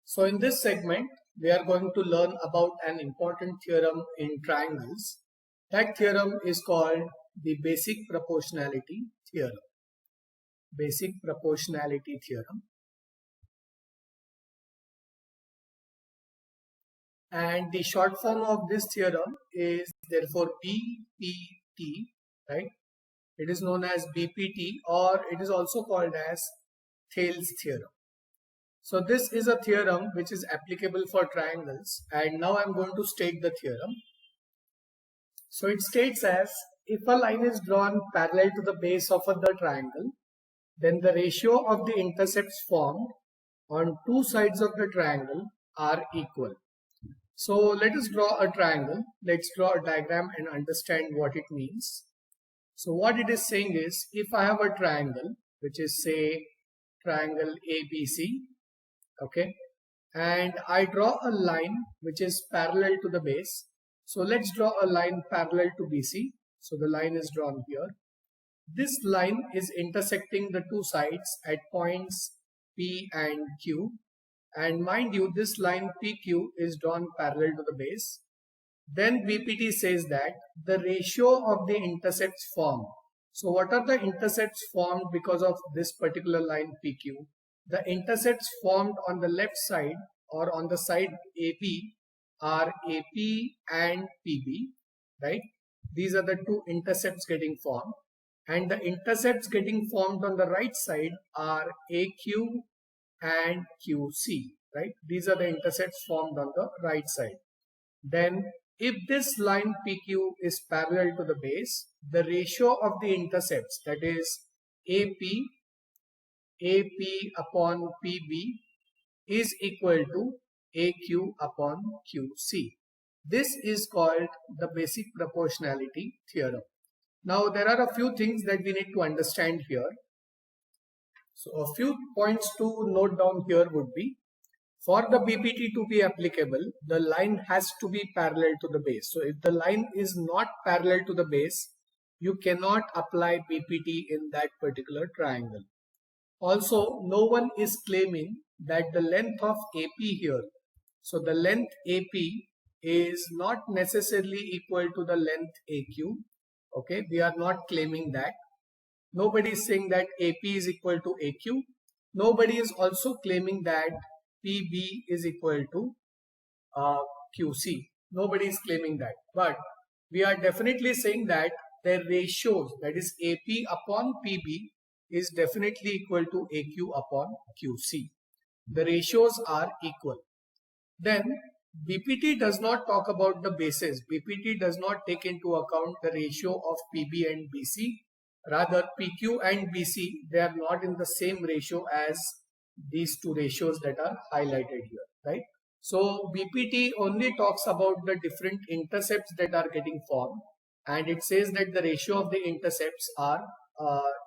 So in this segment, we are going to learn about an important theorem in triangles. That theorem is called the basic proportionality theorem. Basic proportionality theorem. And the short form of this theorem is therefore BPT, right? It is known as BPT, or it is also called as Thales theorem. So this is a theorem which is applicable for triangles, and now I am going to state the theorem. So it states as, if a line is drawn parallel to the base of the triangle, then the ratio of the intercepts formed on two sides of the triangle are equal. So let us draw a triangle. Let's draw a diagram and understand what it means. So what it is saying is, if I have a triangle, which is say triangle ABC, okay, and I draw a line which is parallel to the base. So let's draw a line parallel to BC. So the line is drawn here. This line is intersecting the two sides at points P and Q. And mind you, this line PQ is drawn parallel to the base. Then BPT says that the ratio of the intercepts formed. So what are the intercepts formed because of this particular line PQ? The intercepts formed on the left side or on the side AB are AP and PB, right? These are the two intercepts getting formed. And the intercepts getting formed on the right side are AQ and QC, right? These are the intercepts formed on the right side. Then if this line PQ is parallel to the base, the ratio of the intercepts, that is AP upon PB, is equal to AQ upon QC. This is called the basic proportionality theorem. Now there are a few things that we need to understand here. So a few points to note down here would be, for the BPT to be applicable, the line has to be parallel to the base. So if the line is not parallel to the base, you cannot apply BPT in that particular triangle. Also, no one is claiming that the length of AP here, so the length AP is not necessarily equal to the length AQ. Okay, we are not claiming that. Nobody is saying that AP is equal to AQ. Nobody is also claiming that PB is equal to QC. Nobody is claiming that. But we are definitely saying that their ratios, that is AP upon PB, is definitely equal to AQ upon QC. The ratios are equal. Then BPT does not talk about the bases. BPT does not take into account the ratio of PB and BC. Rather, PQ and BC, they are not in the same ratio as these two ratios that are highlighted here, right? So BPT only talks about the different intercepts that are getting formed, and it says that the ratio of the intercepts are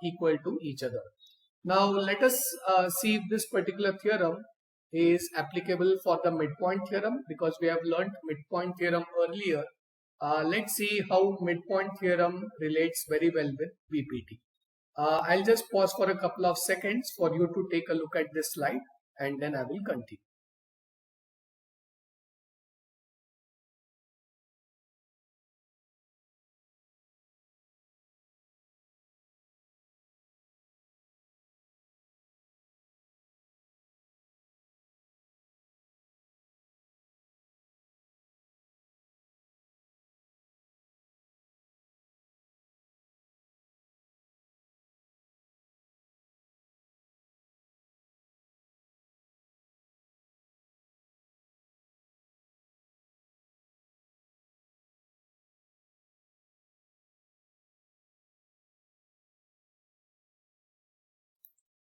equal to each other. Now let us see if this particular theorem is applicable for the midpoint theorem, because we have learned midpoint theorem earlier. Let's see how midpoint theorem relates very well with BPT. I'll just pause for a couple of seconds for you to take a look at this slide, and then I will continue.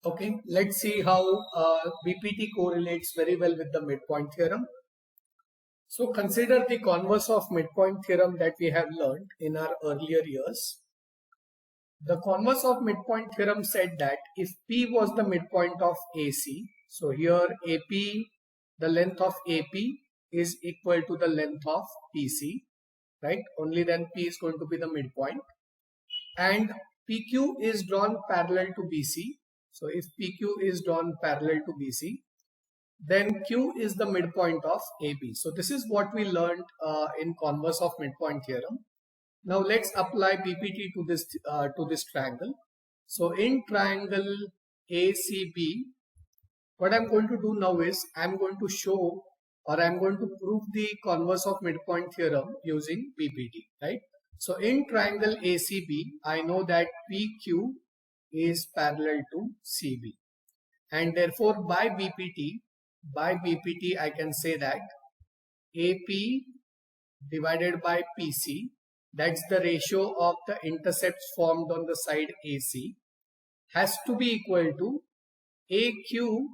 Okay, let's see how BPT correlates very well with the midpoint theorem. So consider the converse of midpoint theorem that we have learned in our earlier years. The converse of midpoint theorem said that if P was the midpoint of AC, so here AP, the length of AP is equal to the length of PC, right? Only then P is going to be the midpoint. And PQ is drawn parallel to BC. So if PQ is drawn parallel to BC, then Q is the midpoint of AB. So this is what we learned in converse of midpoint theorem. Now let's apply BPT to this triangle. So in triangle ACB, what I'm going to do now is I'm going to show or I'm going to prove the converse of midpoint theorem using BPT, right? So in triangle ACB, I know that PQ is parallel to CB, and therefore by BPT I can say that AP divided by PC, that's the ratio of the intercepts formed on the side AC, has to be equal to AQ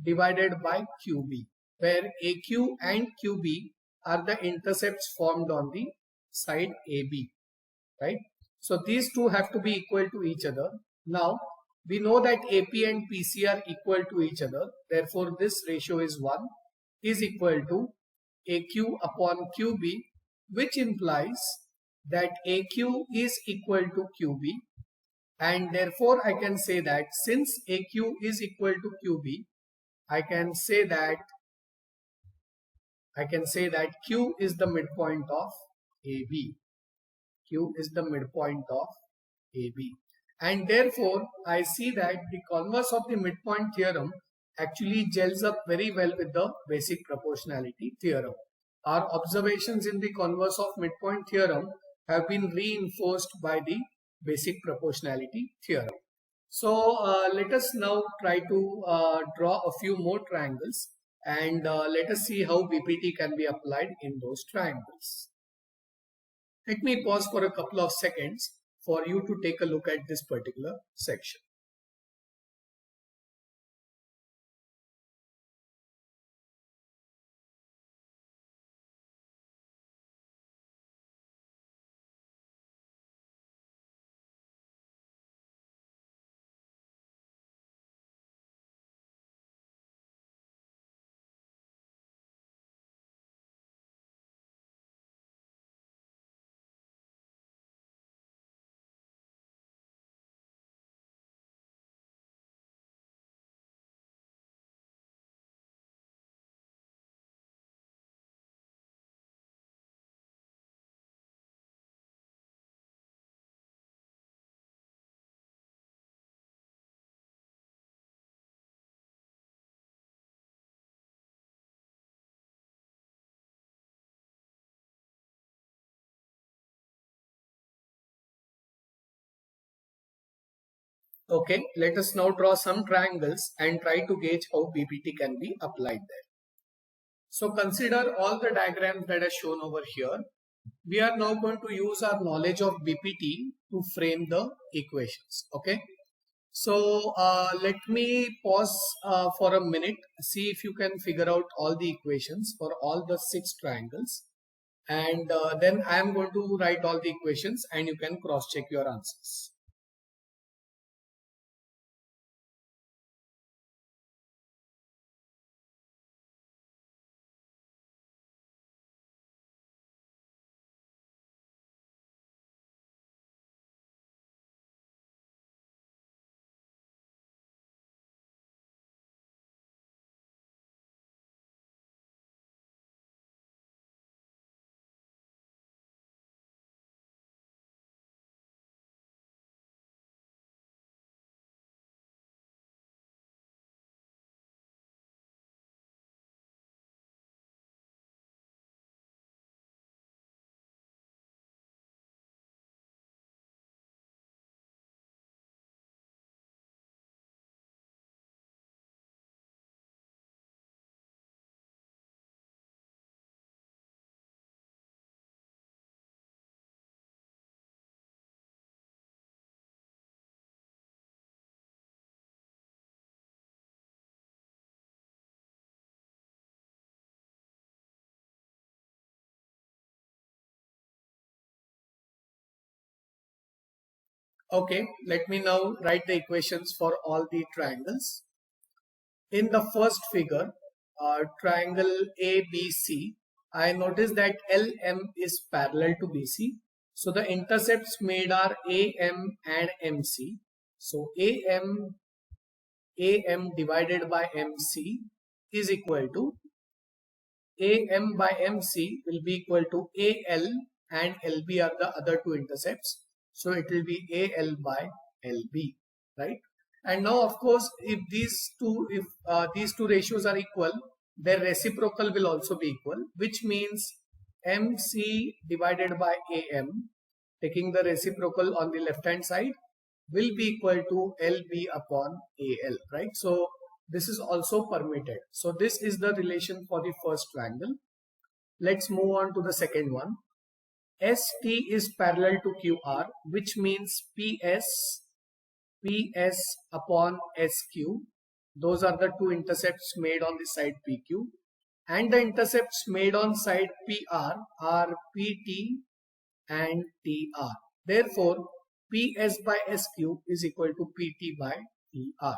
divided by QB, where AQ and QB are the intercepts formed on the side AB, right? So these two have to be equal to each other. Now we know that AP and PC are equal to each other. Therefore this ratio is 1 is equal to AQ upon QB, which implies that AQ is equal to QB, and therefore I can say that since AQ is equal to QB, I can say that Q is the midpoint of AB. Q is the midpoint of AB. And therefore, I see that the converse of the midpoint theorem actually gels up very well with the basic proportionality theorem. Our observations in the converse of midpoint theorem have been reinforced by the basic proportionality theorem. So let us now try to draw a few more triangles, and let us see how BPT can be applied in those triangles. Let me pause for a couple of seconds for you to take a look at this particular section. Okay, let us now draw some triangles and try to gauge how BPT can be applied there. So consider all the diagrams that are shown over here. We are now going to use our knowledge of BPT to frame the equations. Okay. So let me pause for a minute, see if you can figure out all the equations for all the 6 triangles, and then I am going to write all the equations and you can cross check your answers. Okay, let me now write the equations for all the triangles. In the first figure, triangle ABC, I notice that LM is parallel to BC. So the intercepts made are AM and MC. So AM divided by MC is equal to AM by MC will be equal to AL, and LB are the other two intercepts. So it will be AL by LB, right? And now, of course, if these two ratios are equal, their reciprocal will also be equal, which means MC divided by AM, taking the reciprocal on the left hand side, will be equal to LB upon AL, right? So this is also permitted. So this is the relation for the first triangle. Let's move on to the second one. ST is parallel to QR, which means PS upon SQ. Those are the two intercepts made on the side PQ. And the intercepts made on side PR are PT and TR. Therefore, PS by SQ is equal to PT by TR.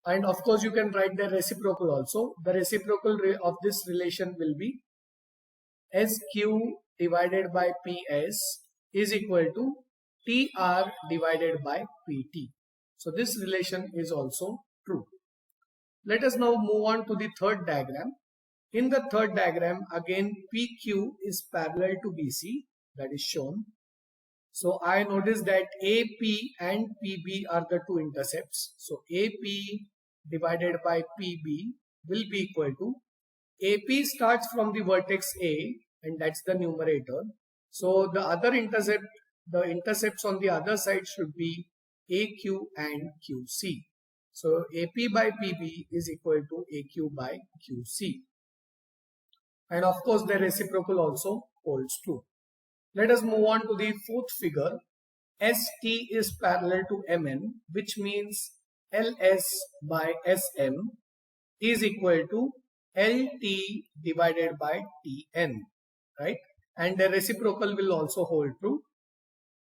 And of course, you can write the reciprocal also. The reciprocal of this relation will be SQ divided by PS is equal to TR divided by PT. So this relation is also true. Let us now move on to the third diagram. In the third diagram, again PQ is parallel to BC, that is shown. So I notice that AP and PB are the two intercepts. So AP divided by PB will be equal to, AP starts from the vertex A, and that's the numerator. So the other intercept, the intercepts on the other side should be AQ and QC. So AP by PB is equal to AQ by QC. And of course, the reciprocal also holds true. Let us move on to the fourth figure. ST is parallel to MN, which means LS by SM is equal to LT divided by TN, right? And the reciprocal will also hold true.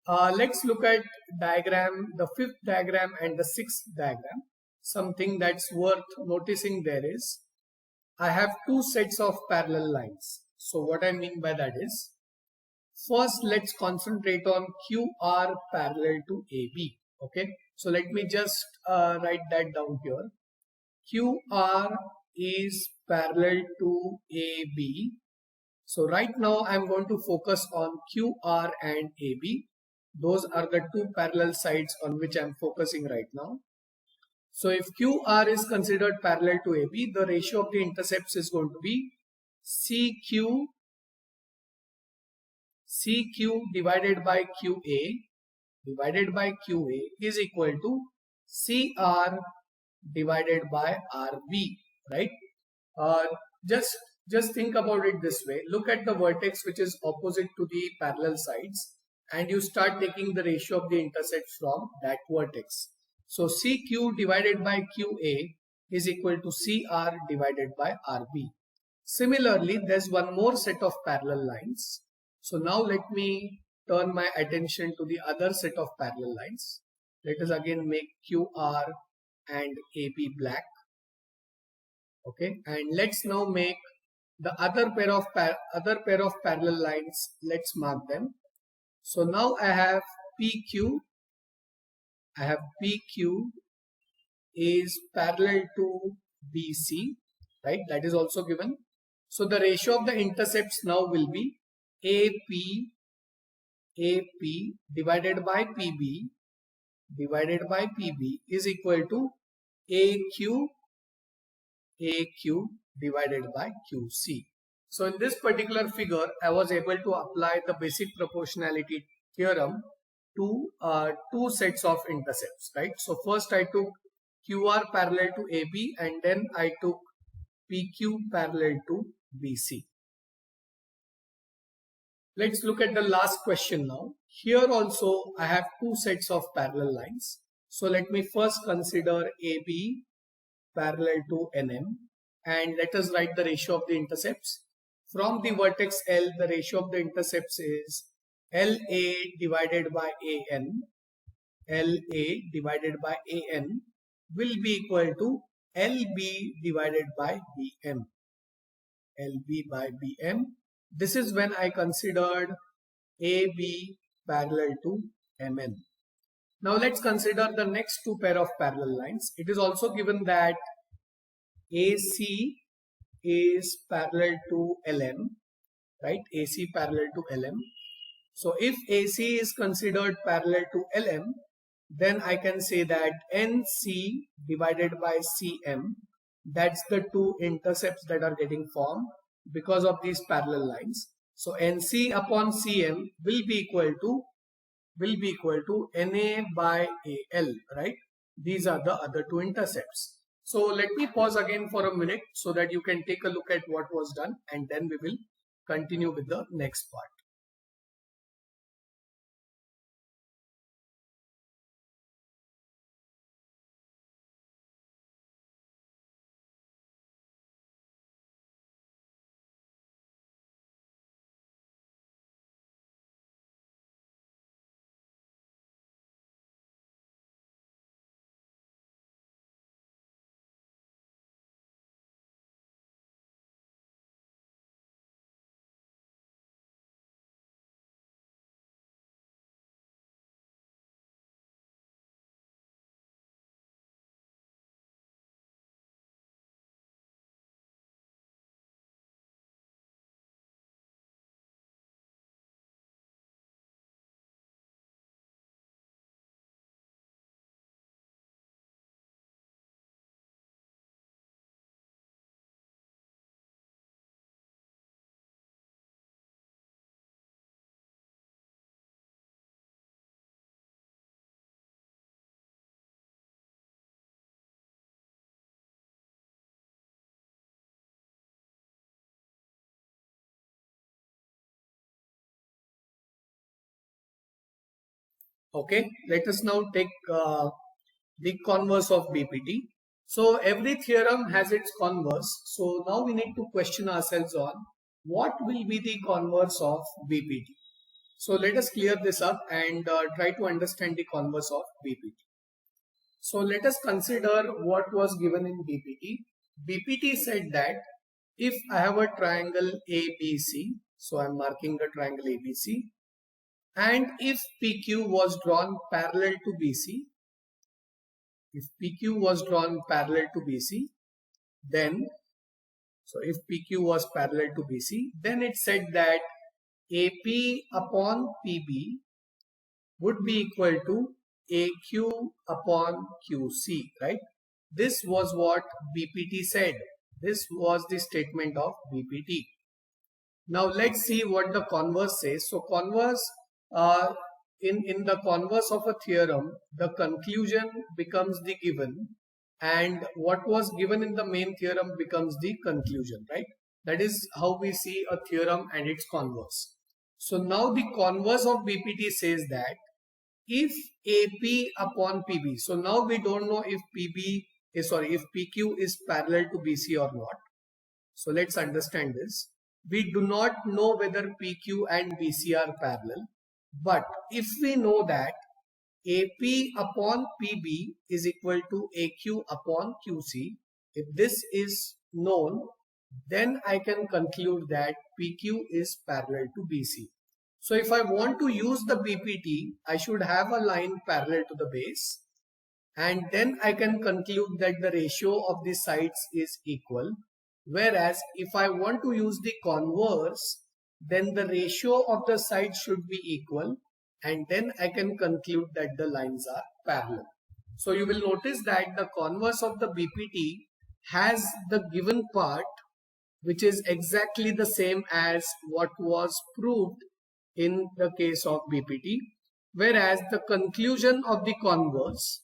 Let's look at diagram, the fifth diagram and the sixth diagram. Something that's worth noticing there is, I have two sets of parallel lines. So what I mean by that is, first let's concentrate on QR parallel to AB. Okay, so let me just write that down here. QR is parallel to AB. So right now I'm going to focus on QR and AB. Those are the two parallel sides on which I'm focusing right now. So if QR is considered parallel to AB, the ratio of the intercepts is going to be CQ divided by QA is equal to CR divided by RB, right? Just think about it this way. Look at the vertex which is opposite to the parallel sides, and you start taking the ratio of the intercepts from that vertex. So CQ divided by QA is equal to CR divided by RB. Similarly, there's one more set of parallel lines. So now let me turn my attention to the other set of parallel lines. Let us again make QR and AB black. Okay, and let's now make the other pair of parallel lines. Let's mark them. So now I have PQ is parallel to BC, right? That is also given. So the ratio of the intercepts now will be AP divided by PB is equal to AQ divided by QC. So in this particular figure, I was able to apply the basic proportionality theorem to two sets of intercepts, right? So first I took QR parallel to AB, and then I took PQ parallel to BC. Let's look at the last question now. Here also I have two sets of parallel lines. So let me first consider AB parallel to NM, and let us write the ratio of the intercepts. From the vertex L, the ratio of the intercepts is LA divided by AN, LA divided by AN will be equal to LB divided by BM, LB by BM. This is when I considered AB parallel to MN. Now let's consider the next two pair of parallel lines. It is also given that AC is parallel to LM, right? AC parallel to LM. So if AC is considered parallel to LM, then I can say that NC divided by CM, that's the two intercepts that are getting formed because of these parallel lines. So NC upon CM will be equal to NA by AL, right? These are the other two intercepts. So let me pause again for a minute so that you can take a look at what was done, and then we will continue with the next part. Okay, let us now take the converse of BPT. So every theorem has its converse. So now we need to question ourselves on what will be the converse of BPT. So let us clear this up and try to understand the converse of BPT. So let us consider what was given in BPT. BPT said that if I have a triangle ABC, so I am marking the triangle ABC, and if PQ was drawn parallel to BC, if PQ was drawn parallel to BC, then, so if PQ was parallel to BC, then it said that AP upon PB would be equal to AQ upon QC, right? This was what BPT said. This was the statement of BPT. Now let's see what the converse says. So converse, in the converse of a theorem, the conclusion becomes the given, and what was given in the main theorem becomes the conclusion, right? That is how we see a theorem and its converse. So now the converse of BPT says that if AP upon PB, so now we don't know if if PQ is parallel to BC or not. So let's understand this. We do not know whether PQ and BC are parallel, but if we know that AP upon PB is equal to AQ upon QC, if this is known, then I can conclude that PQ is parallel to BC. So if I want to use the BPT, I should have a line parallel to the base, and then I can conclude that the ratio of the sides is equal. Whereas if I want to use the converse, then the ratio of the sides should be equal, and then I can conclude that the lines are parallel. So you will notice that the converse of the BPT has the given part, which is exactly the same as what was proved in the case of BPT, whereas the conclusion of the converse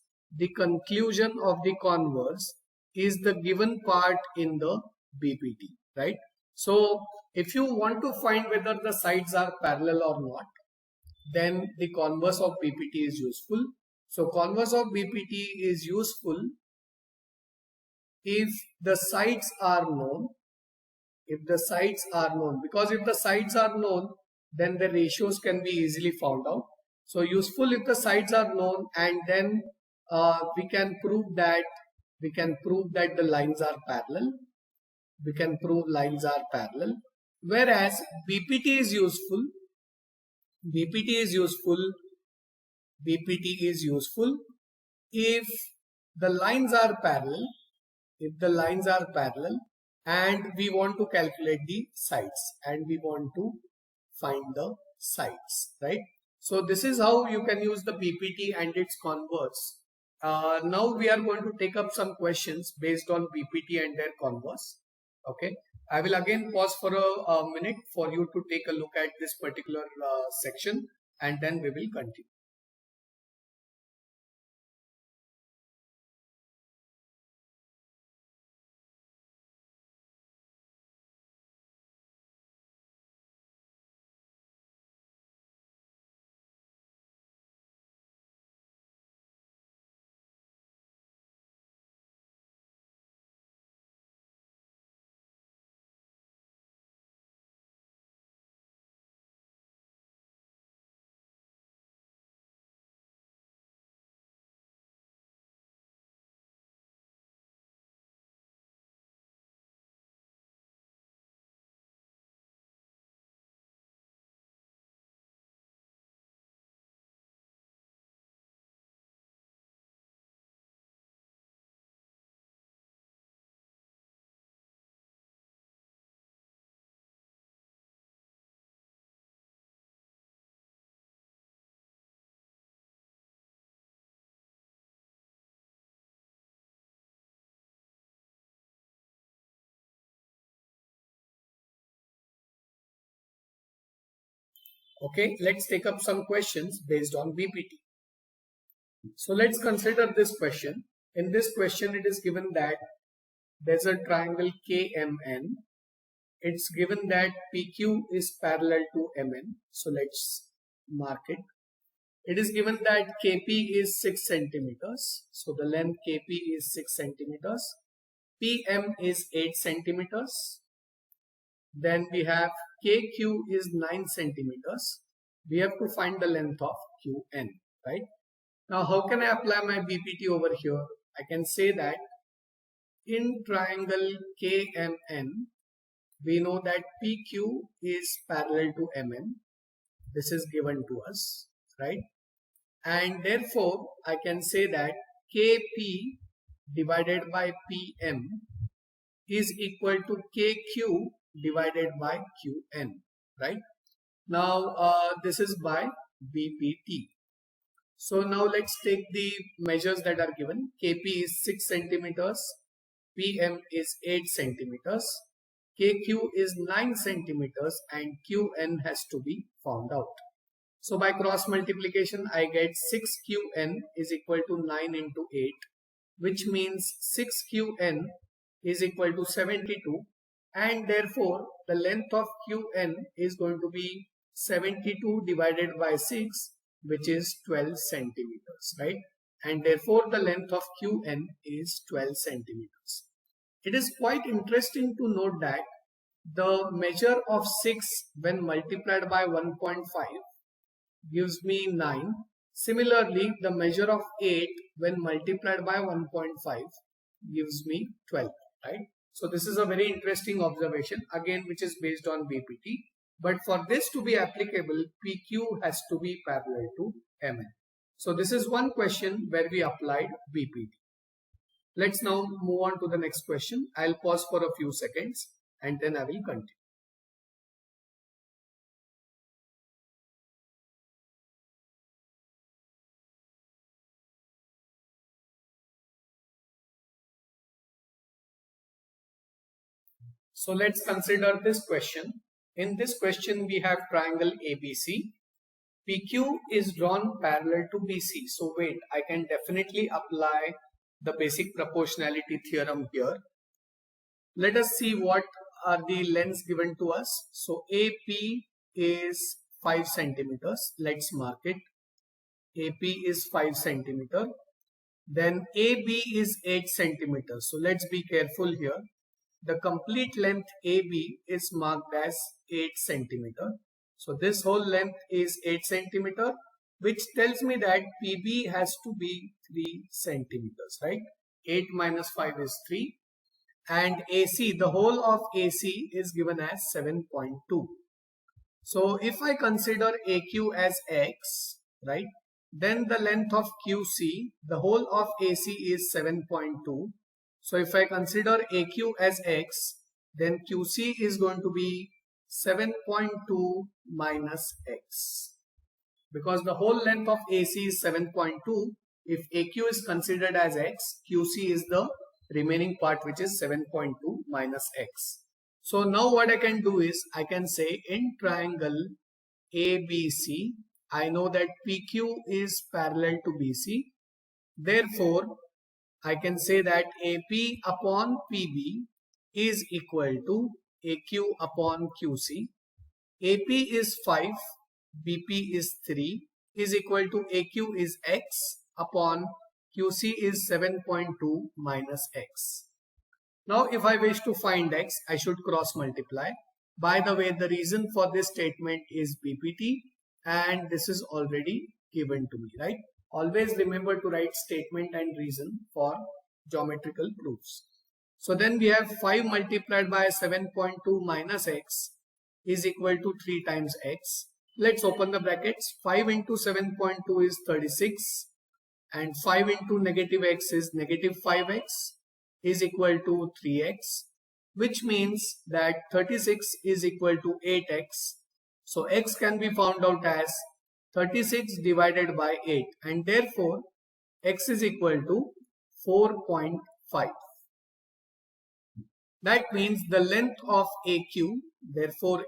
is the given part in the BPT, right? So if you want to find whether the sides are parallel or not, then the converse of BPT is useful. So converse of BPT is useful if the sides are known, because if the sides are known, then the ratios can be easily found out. So useful if the sides are known, and then we can prove that the lines are parallel. We can prove lines are parallel. Whereas BPT is useful. BPT is useful. BPT is useful if the lines are parallel. If the lines are parallel and we want to calculate the sides and we want to find the sides, right? So this is how you can use the BPT and its converse. Now we are going to take up some questions based on BPT and their converse. Okay, I will again pause for a minute for you to take a look at this particular section, and then we will continue. Okay, let's take up some questions based on BPT. So let's consider this question. In this question, it is given that there's a triangle KMN. It's given that PQ is parallel to MN. So let's mark it. It is given that KP is 6 centimeters. So the length KP is 6 centimeters. PM is 8 centimeters. Then we have KQ is 9 centimeters. We have to find the length of QN, right? Now, how can I apply my BPT over here? I can say that in triangle KMN, we know that PQ is parallel to MN. This is given to us, right? And therefore, I can say that KP divided by PM is equal to KQ divided by QN, right? Now, this is by BPT. So now let's take the measures that are given. KP is 6 centimeters, PM is 8 centimeters, KQ is 9 centimeters, and QN has to be found out. So by cross multiplication, I get 6QN is equal to 9 into 8, which means 6QN is equal to 72, and therefore the length of QN is going to be 72 divided by 6, which is 12 centimeters, right? And therefore the length of QN is 12 centimeters. It is quite interesting to note that the measure of 6 when multiplied by 1.5 gives me 9. Similarly, the measure of 8 when multiplied by 1.5 gives me 12, right? So this is a very interesting observation, again, which is based on BPT. But for this to be applicable, PQ has to be parallel to MN. So this is one question where we applied BPT. Let's now move on to the next question. I'll pause for a few seconds and then I will continue. So let's consider this question. In this question, we have triangle ABC. PQ is drawn parallel to BC. So wait, I can definitely apply the basic proportionality theorem here. Let us see what are the lengths given to us. So AP is 5 centimeters. Let's mark it. AP is 5 centimeter. Then AB is 8 centimeters. So let's be careful here. The complete length AB is marked as 8 centimeter. So this whole length is 8 centimeter, which tells me that PB has to be 3 centimeters, right? 8 minus 5 is 3. And AC, the whole of AC is given as 7.2. So if I consider AQ as X, right, then the length of QC, the whole of AC is 7.2. So if I consider AQ as X, then QC is going to be 7.2 minus X. Because the whole length of AC is 7.2, if AQ is considered as X, QC is the remaining part, which is 7.2 minus X. So now what I can do is I can say in triangle ABC, I know that PQ is parallel to BC. Therefore, I can say that AP upon PB is equal to AQ upon QC. AP is 5, BP is 3, is equal to AQ is X upon QC is 7.2 minus X. Now if I wish to find X, I should cross multiply. By the way, the reason for this statement is BPT, and this is already given to me, right? Always remember to write statement and reason for geometrical proofs. So then we have 5 multiplied by 7.2 minus X is equal to 3 times X. Let's open the brackets. 5 into 7.2 is 36, and 5 into negative X is negative 5X is equal to 3X, which means that 36 is equal to 8X. So X can be found out as 36 divided by 8, and therefore X is equal to 4.5. That means the length of AQ, therefore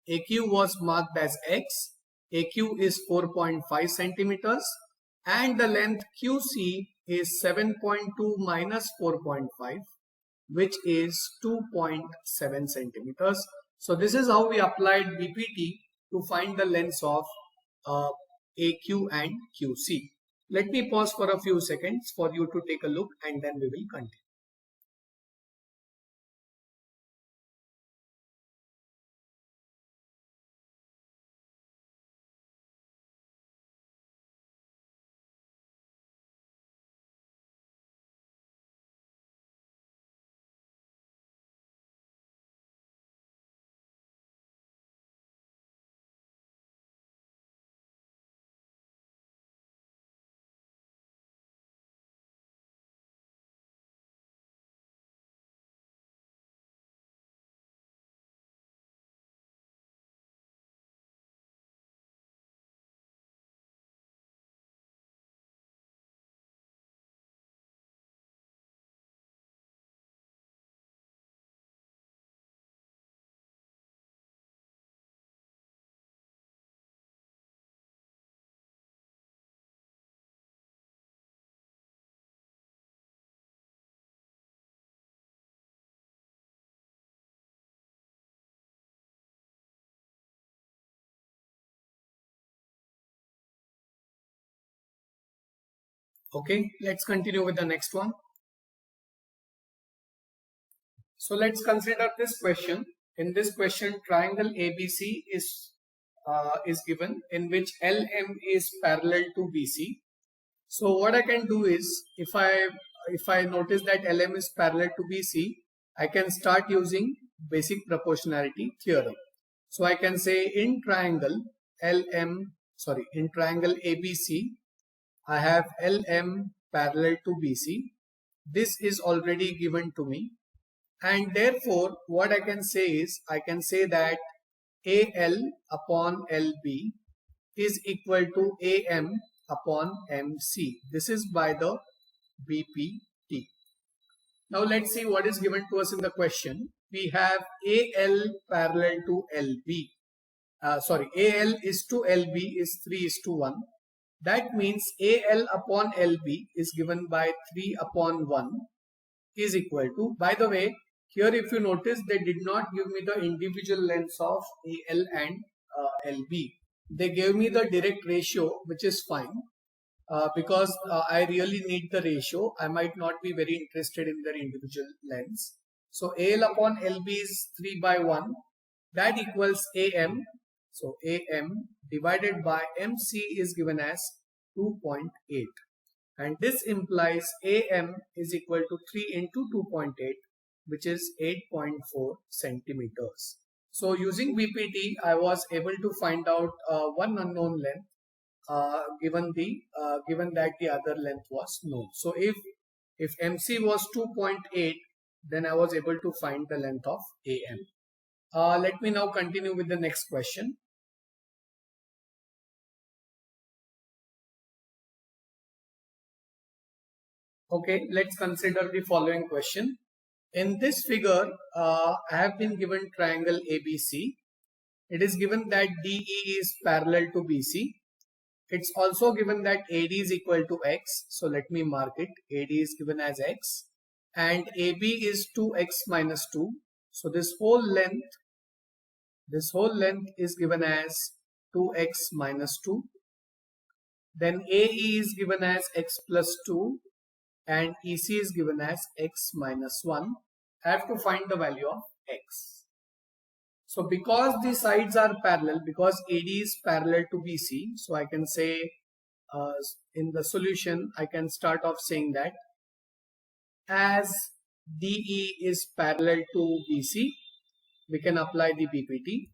AQ was marked as X, AQ is 4.5 centimeters, and the length QC is 7.2 minus 4.5, which is 2.7 centimeters. So this is how we applied BPT to find the lengths of AQ and QC. Let me pause for a few seconds for you to take a look, and then we will continue. Okay, let's continue with the next one. So let's consider this question. In this question, triangle ABC is given, in which LM is parallel to BC. So what I can do is, if I notice that LM is parallel to BC, I can start using basic proportionality theorem. So I can say in triangle ABC, I have LM parallel to BC. This is already given to me, and therefore what I can say is, I can say that AL upon LB is equal to AM upon MC. This is by the BPT. Now let's see what is given to us in the question. We have AL parallel to LB. AL is to LB is 3:1. That means AL upon LB is given by 3 upon 1 is equal to, by the way, here if you notice, they did not give me the individual lengths of AL and LB. They gave me the direct ratio, which is fine because I really need the ratio. I might not be very interested in their individual lengths. So AL upon LB is 3 by 1. that equals AM. So AM divided by MC is given as 2.8, and this implies AM is equal to 3 into 2.8, which is 8.4 centimeters. So using BPT, I was able to find out one unknown length, given that the other length was known. So if MC was 2.8, then I was able to find the length of AM. Let me now continue with the next question. Okay, let's consider the following question. In this figure, I have been given triangle ABC. It is given that DE is parallel to BC. It's also given that AD is equal to X. So let me mark it. AD is given as X. And AB is 2X minus 2. So this whole length is given as 2X minus 2. Then AE is given as X plus 2. And EC is given as X minus 1. I have to find the value of X. So because the sides are parallel, because AD is parallel to BC, so I can say in the solution, I can start off saying that as DE is parallel to BC, we can apply the BPT.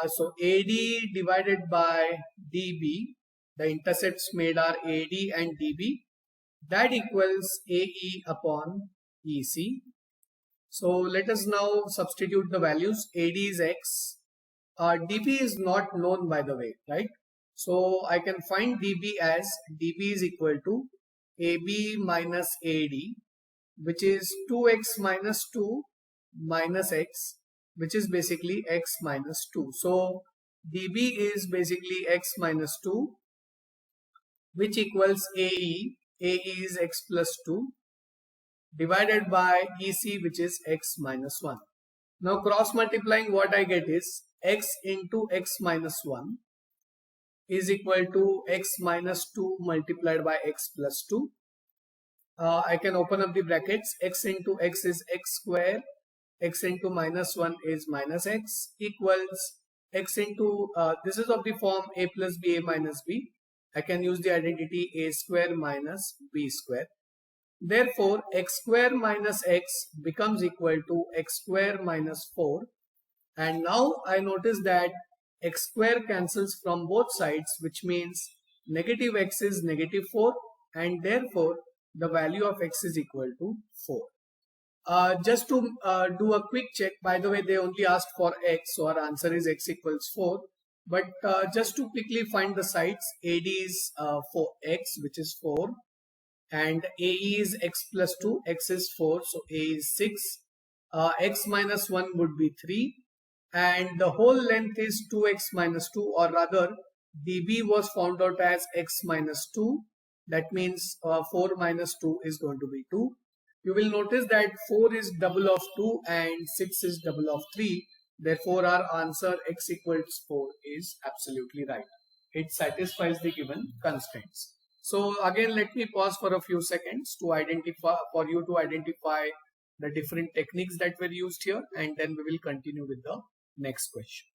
So AD divided by DB, the intercepts made are AD and DB, that equals AE upon EC. So let us now substitute the values. AD is X. DB is not known, by the way, right? So I can find DB as DB is equal to AB minus AD, which is 2X minus 2 minus X, which is basically X minus 2. So DB is basically X minus 2, which equals AE. AE is X plus 2 divided by EC, which is X minus 1. Now cross multiplying, what I get is X into X minus 1 is equal to X minus 2 multiplied by X plus 2. I can open up the brackets. X into X is X square. X into minus 1 is minus X equals X into, this is of the form A plus B, A minus B. I can use the identity A square minus B square. Therefore, X square minus X becomes equal to X square minus 4. And now I notice that X square cancels from both sides, which means negative X is negative 4, and therefore the value of X is equal to 4. Just to do a quick check, by the way, they only asked for X, so our answer is X equals 4. But just to quickly find the sides, AD is for X, which is 4. And AE is X plus 2, X is 4, so A is 6. X minus 1 would be 3. And the whole length is 2X minus 2, or rather, DB was found out as X minus 2. That means 4 minus 2 is going to be 2. You will notice that 4 is double of 2 and 6 is double of 3. Therefore, our answer X equals 4 is absolutely right. It satisfies the given constraints. So again, let me pause for a few seconds to identify, for you to identify the different techniques that were used here, and then we will continue with the next question.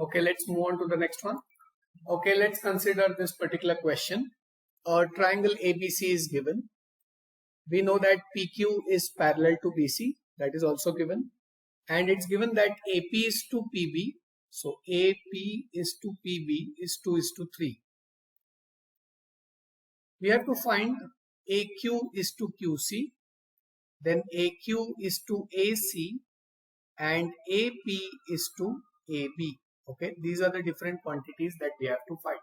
Okay, let's move on to the next one. Okay, let's consider this particular question. A triangle ABC is given. We know that PQ is parallel to BC, that is also given. And it's given that AP is to PB. So AP is to PB is 2:3. We have to find AQ is to QC, then AQ is to AC, and AP is to AB. Okay, these are the different quantities that we have to find.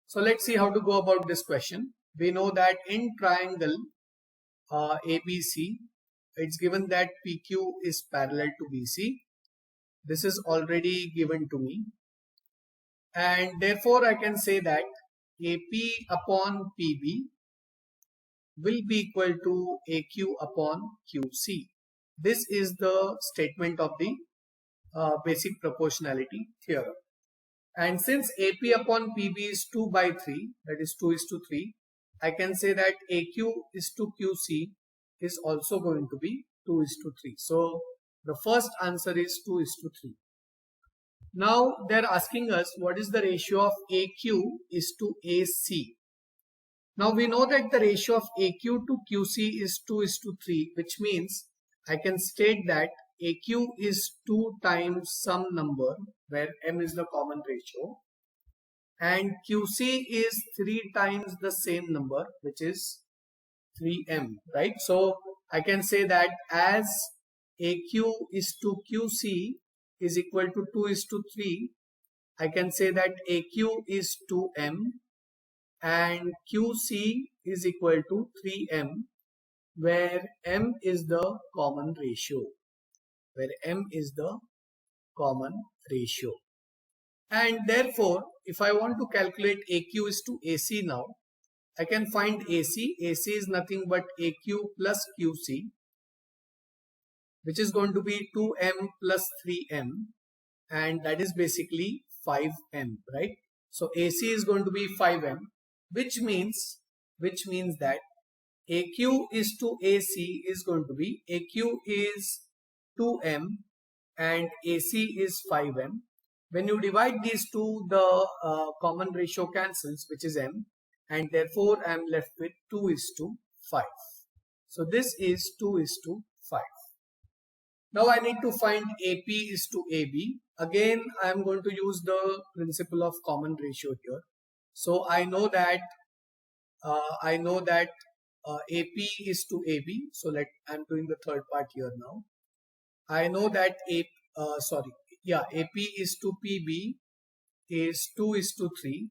So let's see how to go about this question. We know that in triangle ABC, it's given that PQ is parallel to BC. This is already given to me. And therefore, I can say that AP upon PB will be equal to AQ upon QC. This is the statement of the basic proportionality theorem. And since AP upon PB is 2/3, that is 2:3, I can say that AQ is to QC is also going to be 2:3. So the first answer is 2:3. Now they're asking us what is the ratio of AQ is to AC. Now we know that the ratio of AQ to QC is 2:3, which means I can state that AQ is 2 times some number where M is the common ratio, and QC is 3 times the same number, which is 3M, right? So I can say that as AQ is to QC is equal to 2:3, I can say that AQ is 2M and QC is equal to 3M, where M is the common ratio. And therefore, if I want to calculate AQ is to AC now, I can find AC. AC is nothing but AQ plus QC, which is going to be 2M plus 3M, and that is basically 5M, right? So AC is going to be 5M, which means that AQ is to AC is going to be AQ is 2M and AC is 5M. When you divide these two, the common ratio cancels, which is M, and therefore I am left with 2:5. So this is 2:5. Now I need to find AP is to AB. Again, I am going to use the principle of common ratio here. So I know that AP is to AB. So I'm doing the third part here now. I know that AP is to PB is 2:3,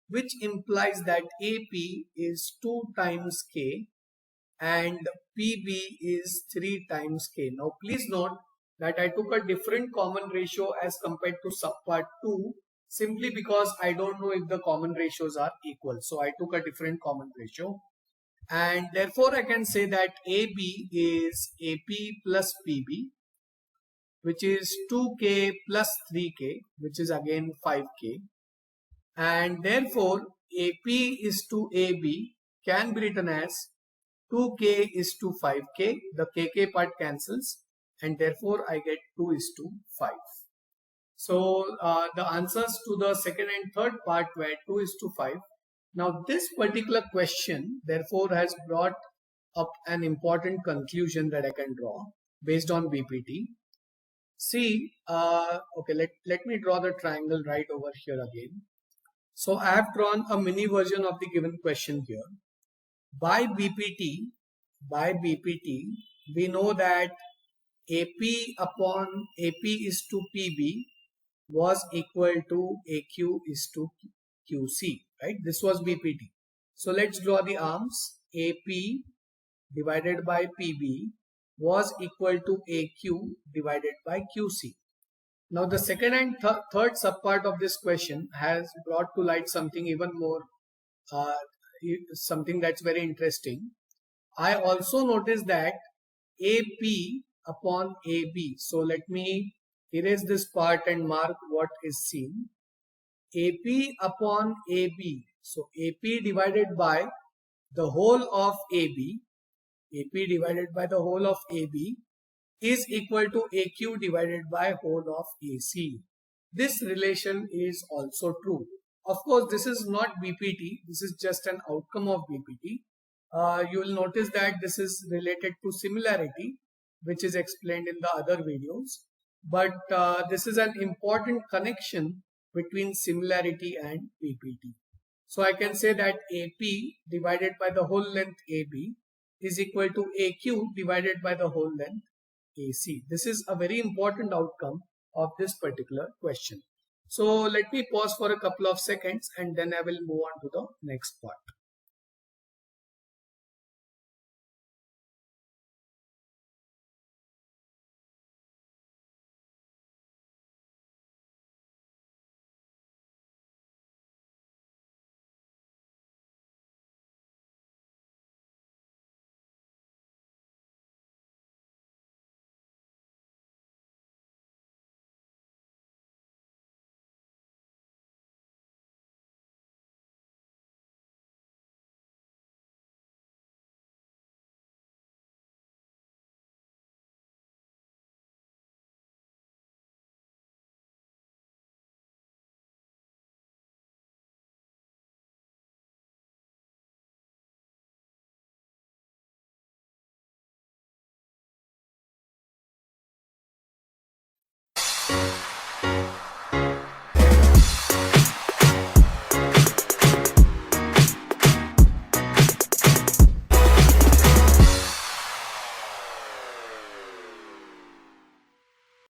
which implies that AP is 2 times K and PB is 3 times K. Now please note that I took a different common ratio as compared to subpart 2 simply because I don't know if the common ratios are equal. So I took a different common ratio, and therefore I can say that AB is AP plus PB, which is 2K plus 3K, which is again 5K, and therefore AP is to AB can be written as 2K is to 5K, the KK part cancels, and therefore I get 2:5. So the answers to the second and third part were 2:5. Now this particular question therefore has brought up an important conclusion that I can draw based on BPT. See, okay, let me draw the triangle right over here again. So I have drawn a mini version of the given question here. By BPT, we know that AP upon AP is to PB was equal to AQ is to QC, right? This was BPT. So let's draw the arms. AP divided by PB was equal to AQ divided by QC. Now the second and third subpart of this question has brought to light something even more, something that's very interesting. I also noticed that AP upon AB. So let me erase this part and mark what is seen. AP upon AB. So AP divided by the whole of AB. AP divided by the whole of AB is equal to AQ divided by whole of AC. this relation is also true. Of course, this is not BPT, this is just an outcome of BPT. You will notice that this is related to similarity, which is explained in the other videos. But this is an important connection between similarity and BPT. So I can say that AP divided by the whole length AB is equal to AQ divided by the whole length AC. This is a very important outcome of this particular question. So let me pause for a couple of seconds and then I will move on to the next part.